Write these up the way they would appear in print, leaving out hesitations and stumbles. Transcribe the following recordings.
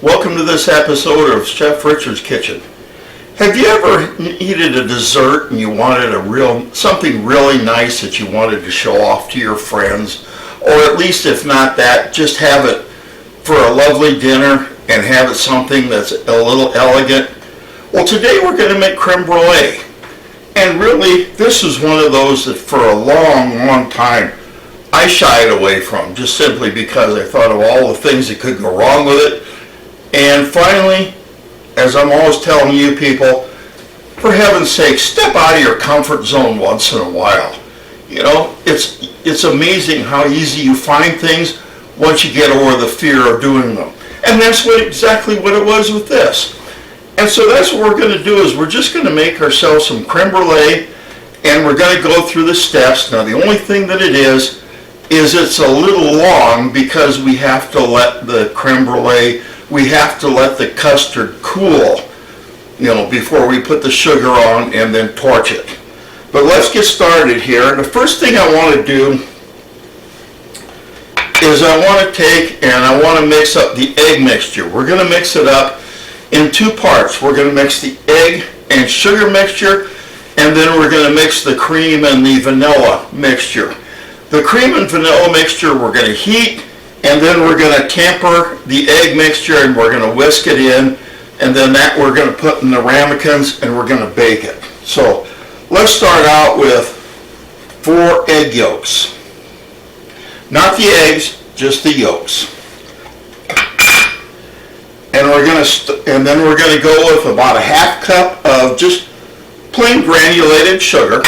Welcome to this episode of Chef Richard's Kitchen. Have you ever needed a dessert and you wanted something really nice that you wanted to show off to your friends? Or at least if not that, just have it for a lovely dinner and have it something that's a little elegant? Well, today we're going to make creme brulee. And really, this is one of those that for a long time I shied away from, just simply because I thought of all the things that could go wrong with it. And finally, as I'm always telling you people, for heaven's sake, step out of your comfort zone once in a while. You know, it's amazing how easy you find things once you get over the fear of doing them. And that's exactly what it was with this. And so that's what we're going to do, is we're just going to make ourselves some creme brulee, and we're going to go through the steps. Now the only thing that it is it's a little long because we have to let the creme brulee, we have to let the custard cool, before we put the sugar on and then torch it. But let's get started here. And the first thing I want to do is I want to take and I want to mix up the egg mixture. We're going to mix it up in two parts. We're going to mix the egg and sugar mixture, and then we're going to mix the cream and the vanilla mixture. The cream and vanilla mixture we're going to heat, and then we're going to tamper the egg mixture and we're going to whisk it in, and then that we're going to put in the ramekins and we're going to bake it. So let's start out with 4 egg yolks. Not the eggs, just the yolks. And then we're going to go with about a half cup of just plain granulated sugar.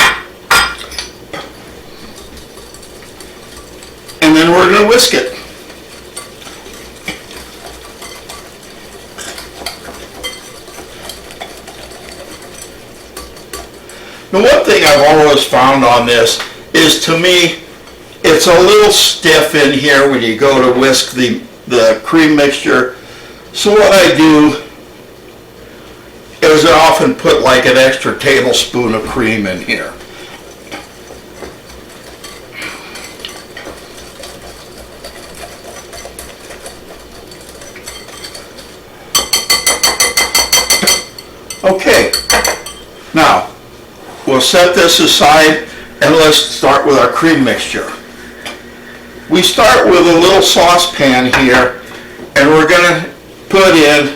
And then we're going to whisk it. The one thing I've always found on this is, to me, it's a little stiff in here when you go to whisk the cream mixture. So what I do is I often put like an extra tablespoon of cream in here. Okay, now we'll set this aside and let's start with our cream mixture. We start with a little saucepan here, and we're going to put in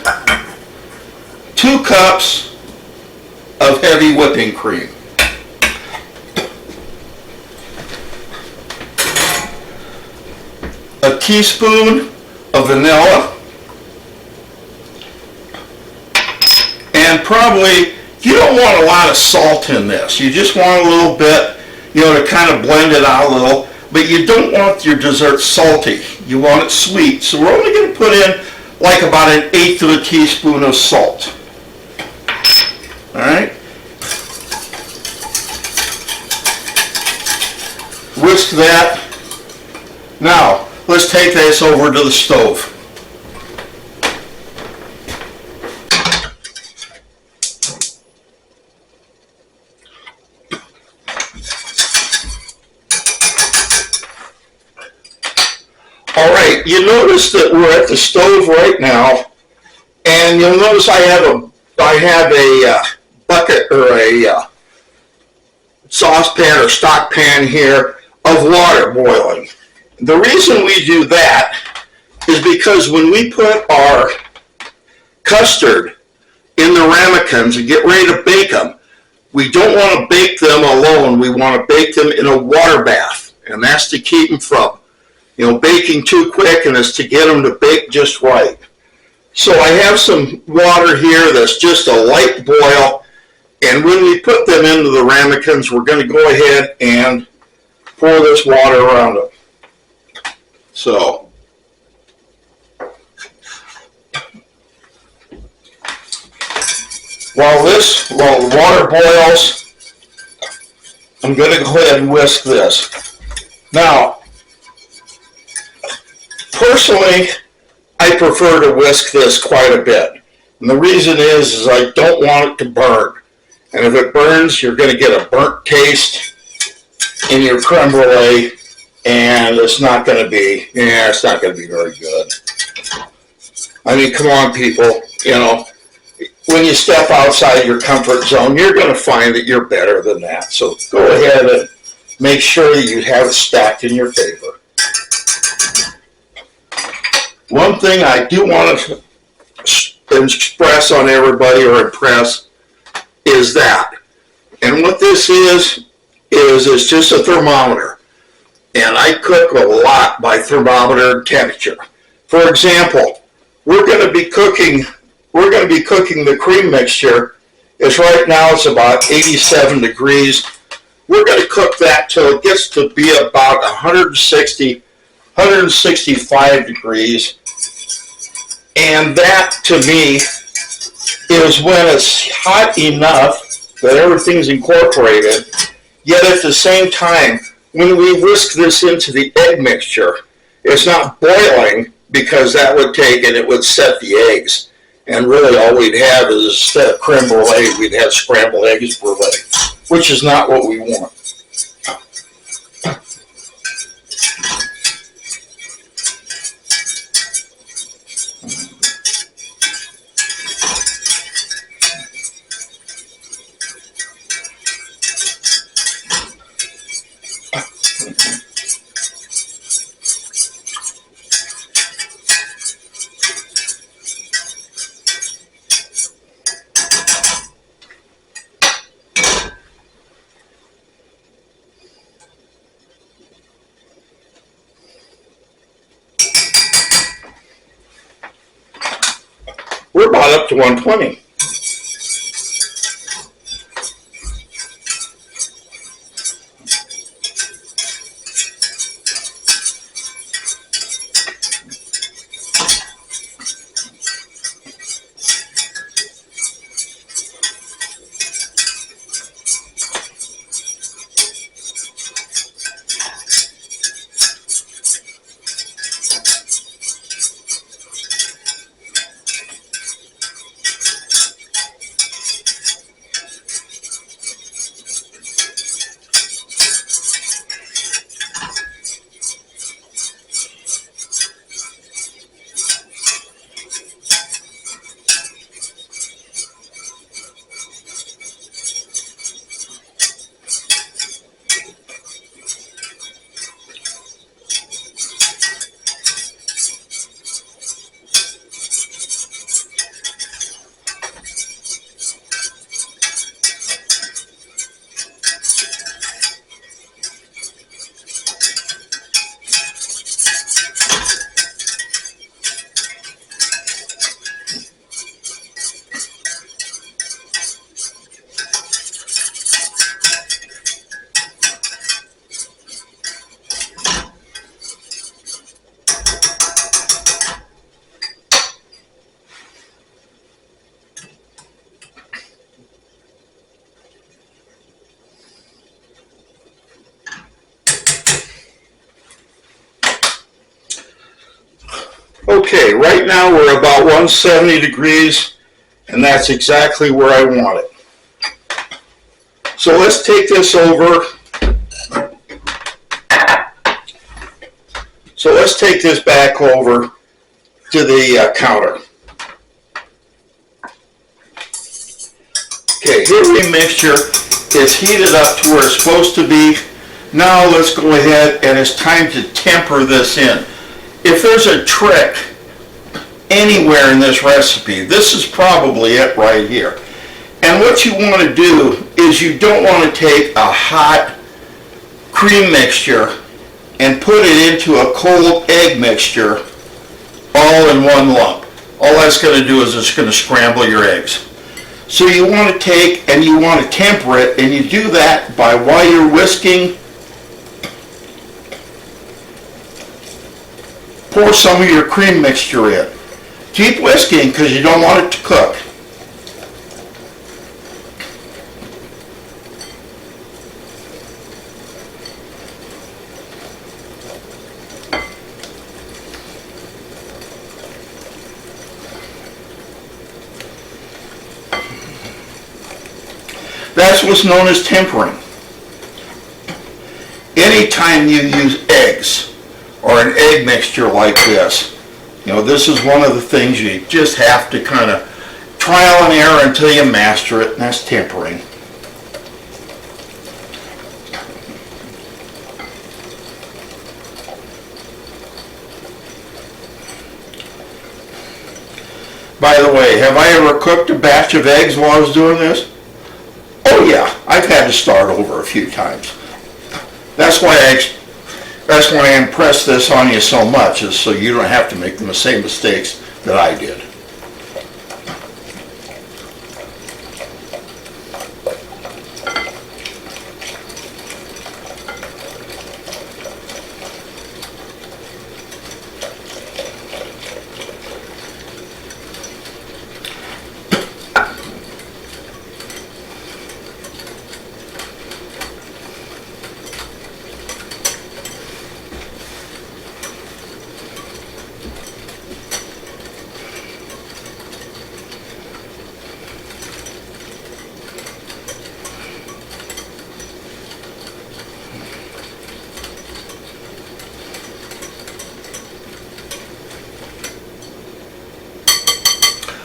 2 cups of heavy whipping cream. A teaspoon of vanilla. And probably, you don't want a lot of salt in this. You just want a little bit, to kind of blend it out a little. But you don't want your dessert salty. You want it sweet. So we're only going to put in like about 1/8 of a teaspoon of salt. All right. Whisk that. Now, let's take this over to the stove. All right, you notice that we're at the stove right now, and you'll notice I have a bucket or a saucepan or stock pan here of water boiling. The reason we do that is because when we put our custard in the ramekins and get ready to bake them, we don't want to bake them alone. We want to bake them in a water bath, and that's to keep them from baking too quick, and it's to get them to bake just right. So I have some water here that's just a light boil, and when we put them into the ramekins, we're going to go ahead and pour this water around them. So while the water boils, I'm going to go ahead and whisk this. Now, personally, I prefer to whisk this quite a bit. And the reason is I don't want it to burn. And if it burns, you're going to get a burnt taste in your creme brulee, and it's not going to be very good. I mean, come on, people, you know, when you step outside your comfort zone, you're going to find that you're better than that. So go ahead and make sure that you have it stacked in your favor. One thing I do want to express on everybody or impress is that, and what this is it's just a thermometer, and I cook a lot by thermometer temperature. For example, we're going to be cooking the cream mixture. Right now it's about 87 degrees. We're going to cook that till it gets to be about 165 degrees. And that, to me, is when it's hot enough that everything's incorporated, yet at the same time, when we whisk this into the egg mixture, it's not boiling, because that would take and it would set the eggs. And really all we'd have is, instead of creme brulee, we'd have scrambled eggs brulee, which is not what we want. We're about up to 120. Okay, right now we're about 170 degrees, and that's exactly where I want it. So let's take this over. So let's take this back over to the counter. Okay, here the mixture is heated up to where it's supposed to be. Now let's go ahead, and it's time to temper this in. If there's a trick anywhere in this recipe, this is probably it right here. And what you want to do is you don't want to take a hot cream mixture and put it into a cold egg mixture all in one lump. All that's going to do is it's going to scramble your eggs. So you want to take and you want to temper it, and you do that by, while you're whisking, pour some of your cream mixture in. Keep whisking because you don't want it to cook. That's what's known as tempering. Anytime you use eggs or an egg mixture like this, You know, this is one of the things you just have to kind of trial and error until you master it, and that's tempering. By the way, have I ever cooked a batch of eggs while I was doing this? Oh yeah, I've had to start over a few times. That's why I impress this on you so much, is so you don't have to make the same mistakes that I did.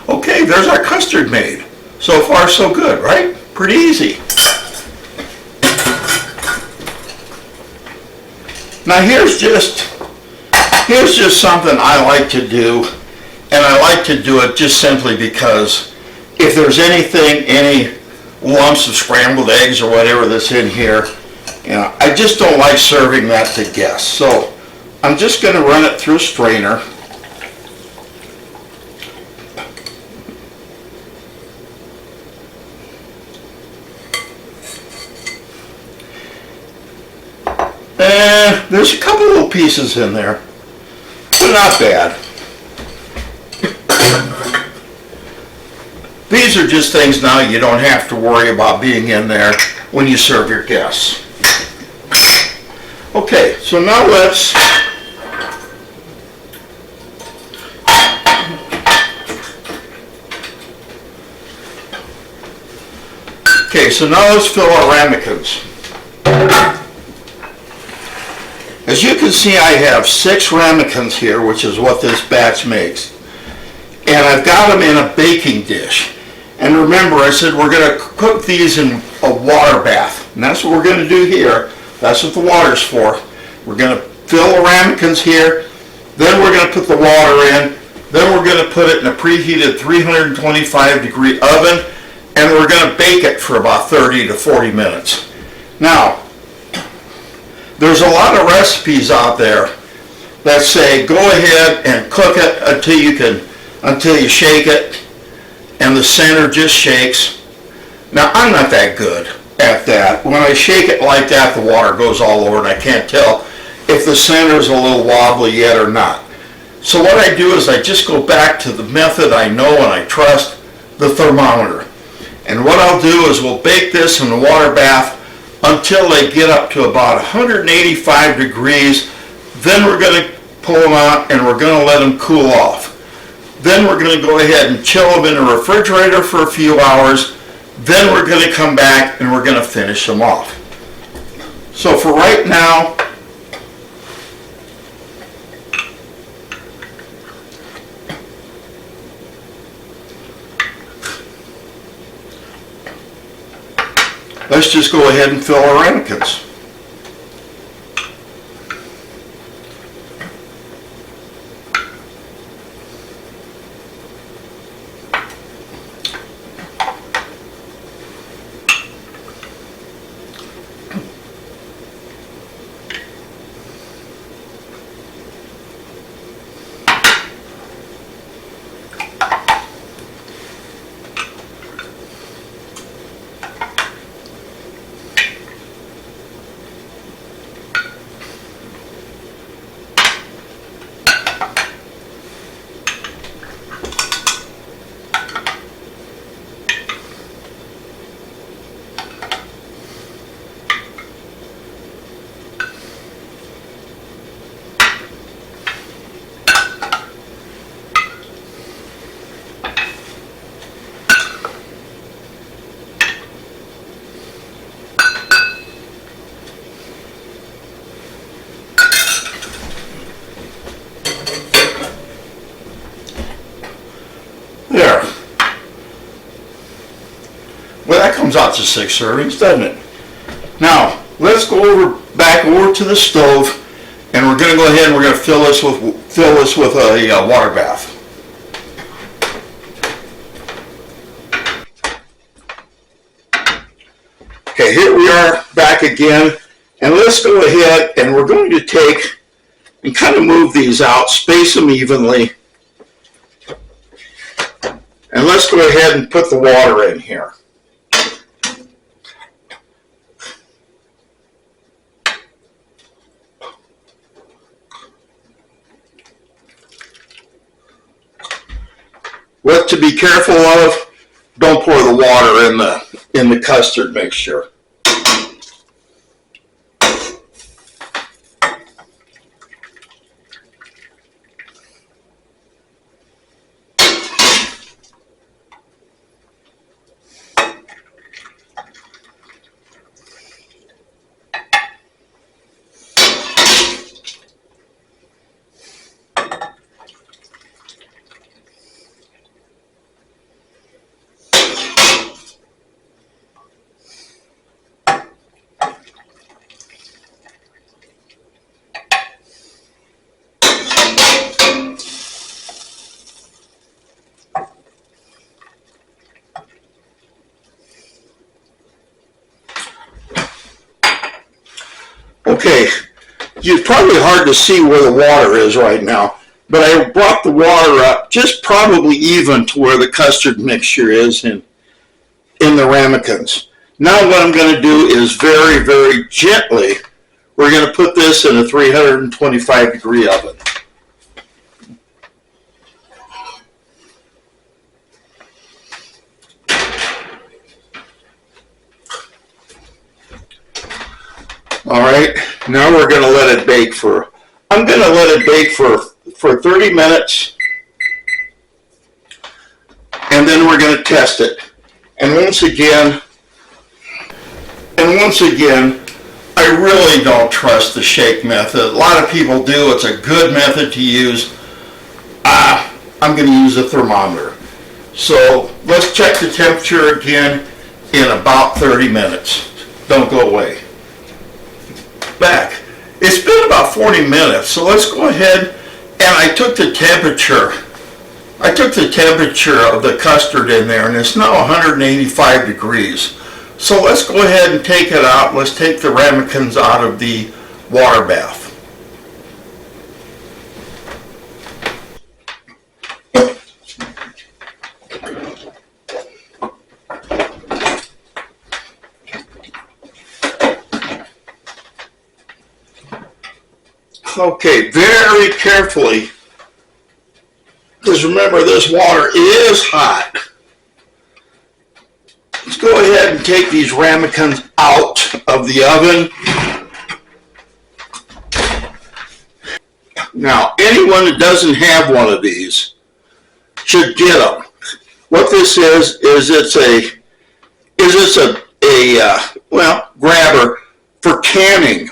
Okay, there's our custard made. So far so good, right? Pretty easy. Now here's just something I like to do, and I like to do it just simply because if there's any lumps of scrambled eggs or whatever that's in here, you know, I just don't like serving that to guests. So I'm just going to run it through a strainer. There's a couple little pieces in there, but not bad. These are just things now you don't have to worry about being in there when you serve your guests. Okay, so now let's fill our ramekins. As you can see, I have 6 ramekins here, which is what this batch makes. And I've got them in a baking dish. And remember, I said we're going to cook these in a water bath. And that's what we're going to do here. That's what the water's for. We're going to fill the ramekins here. Then we're going to put the water in. Then we're going to put it in a preheated 325-degree oven. And we're going to bake it for about 30 to 40 minutes. Now, there's a lot of recipes out there that say go ahead and cook it until you shake it and the center just shakes. Now I'm not that good at that. When I shake it like that, the water goes all over and I can't tell if the center is a little wobbly yet or not. So what I do is I just go back to the method I know and I trust, the thermometer. And what I'll do is we'll bake this in the water bath until they get up to about 185 degrees. Then we're going to pull them out and we're going to let them cool off. Then we're going to go ahead and chill them in the refrigerator for a few hours. Then we're going to come back and we're going to finish them off. So for right now, let's just go ahead and fill our ramekins. Comes out to 6 servings, doesn't it? Now, let's go back over to the stove, and we're going to go ahead and we're going to fill this with a water bath. Okay, here we are back again, and let's go ahead and we're going to take and kind of move these out, space them evenly, and let's go ahead and put the water in here. What to be careful of, don't pour the water in the custard mixture. Okay, it's probably hard to see where the water is right now, but I brought the water up just probably even to where the custard mixture is in the ramekins. Now what I'm going to do is very, very gently, we're going to put this in a 325 degree oven. All right, now we're going to let it bake I'm going to let it bake for 30 minutes, and then we're going to test it. And once again, I really don't trust the shake method. A lot of people do. It's a good method to use. I'm going to use a thermometer. So let's check the temperature again in about 30 minutes. Don't go away. Back. It's been about 40 minutes, so let's go ahead, and I took the temperature of the custard in there, and it's now 185 degrees. So let's go ahead and take it out. Let's take the ramekins out of the water bath. Okay, very carefully, because remember this water is hot. Let's go ahead and take these ramekins out of the oven. Now, anyone that doesn't have one of these should get them. What this is it's a grabber for canning.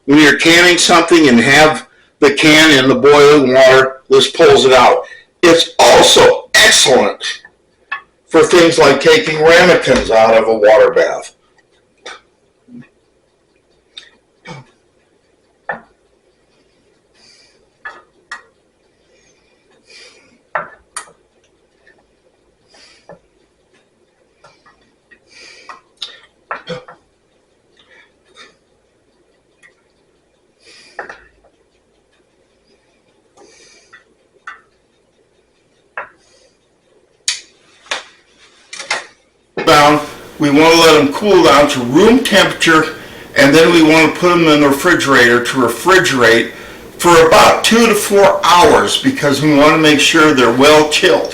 When you're canning something and have the can in the boiling water, this pulls it out. It's also excellent for things like taking ramekins out of a water bath. Down, we want to let them cool down to room temperature, and then we want to put them in the refrigerator to refrigerate for about 2 to 4 hours, because we want to make sure they're well chilled.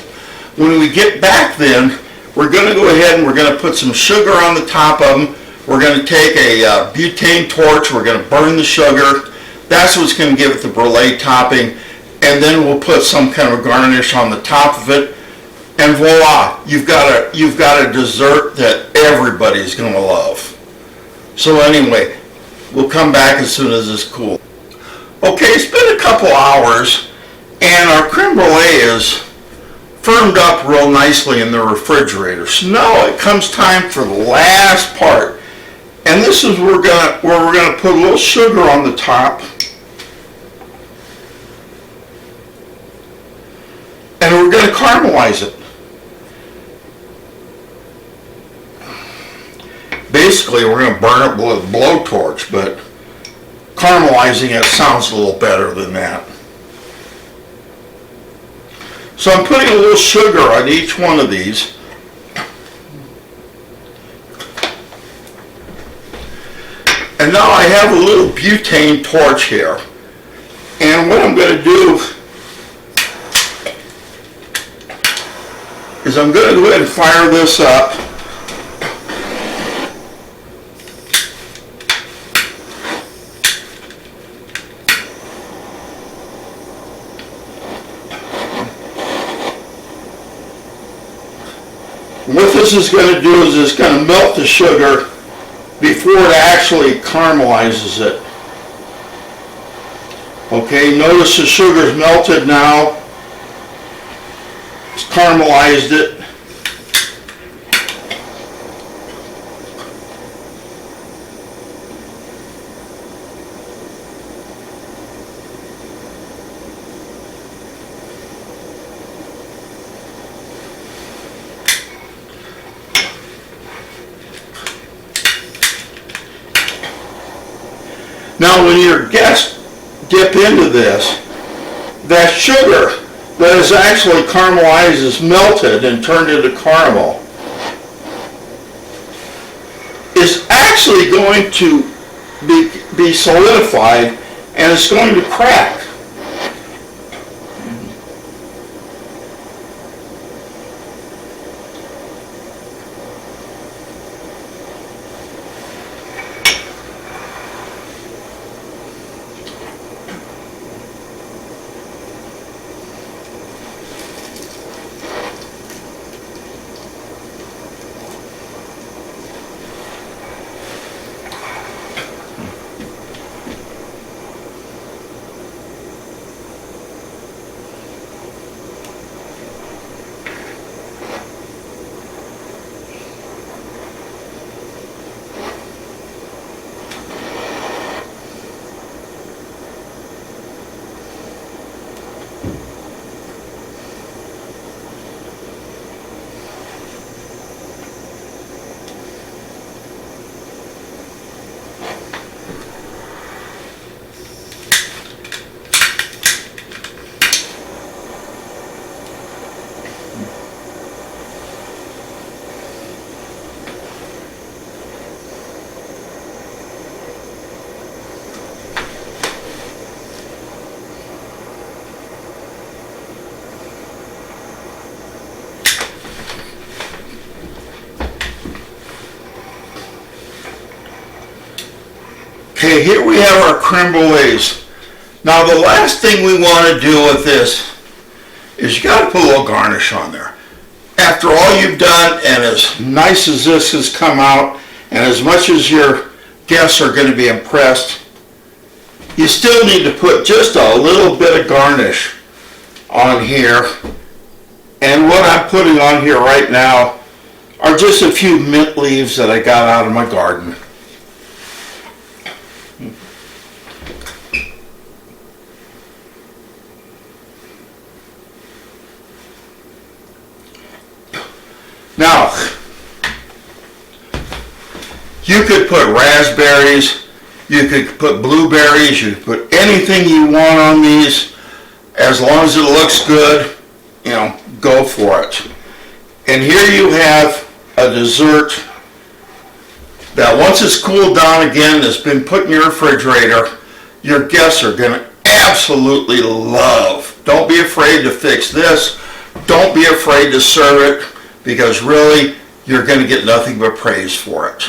When we get back then, we're going to go ahead and we're going to put some sugar on the top of them. We're going to take a butane torch, we're going to burn the sugar. That's what's going to give it the brulee topping, and then we'll put some kind of garnish on the top of it. And voila, you've got a dessert that everybody's going to love. So anyway, we'll come back as soon as it's cool. Okay, it's been a couple hours, and our creme brulee is firmed up real nicely in the refrigerator. So now it comes time for the last part. And this is where we're gonna put a little sugar on the top. And we're gonna caramelize it. Basically, we're gonna burn it with a blowtorch, but caramelizing it sounds a little better than that. So I'm putting a little sugar on each one of these. And now I have a little butane torch here. And what I'm going to do is I'm going to go ahead and fire this up. What this is going to do is it's going to melt the sugar before it actually caramelizes it. Okay, notice the sugar's melted now. It's caramelized it. Now when your guests dip into this, that sugar that is actually caramelized is melted and turned into caramel is actually going to be solidified and it's going to crack. Okay, here we have our creme brulees. Now the last thing we want to do with this is you got to put a little garnish on there. After all you've done, and as nice as this has come out, and as much as your guests are going to be impressed, you still need to put just a little bit of garnish on here. And what I'm putting on here right now are just a few mint leaves that I got out of my garden. Now, you could put raspberries, you could put blueberries, you could put anything you want on these. As long as it looks good, you know, go for it. And here you have a dessert that once it's cooled down again, it's been put in your refrigerator, your guests are going to absolutely love. Don't be afraid to fix this. Don't be afraid to serve it, because really, you're going to get nothing but praise for it.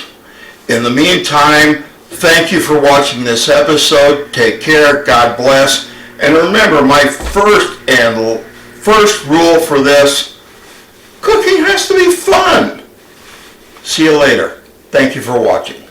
In the meantime, thank you for watching this episode. Take care. God bless. And remember, my first rule for this, cooking has to be fun. See you later. Thank you for watching.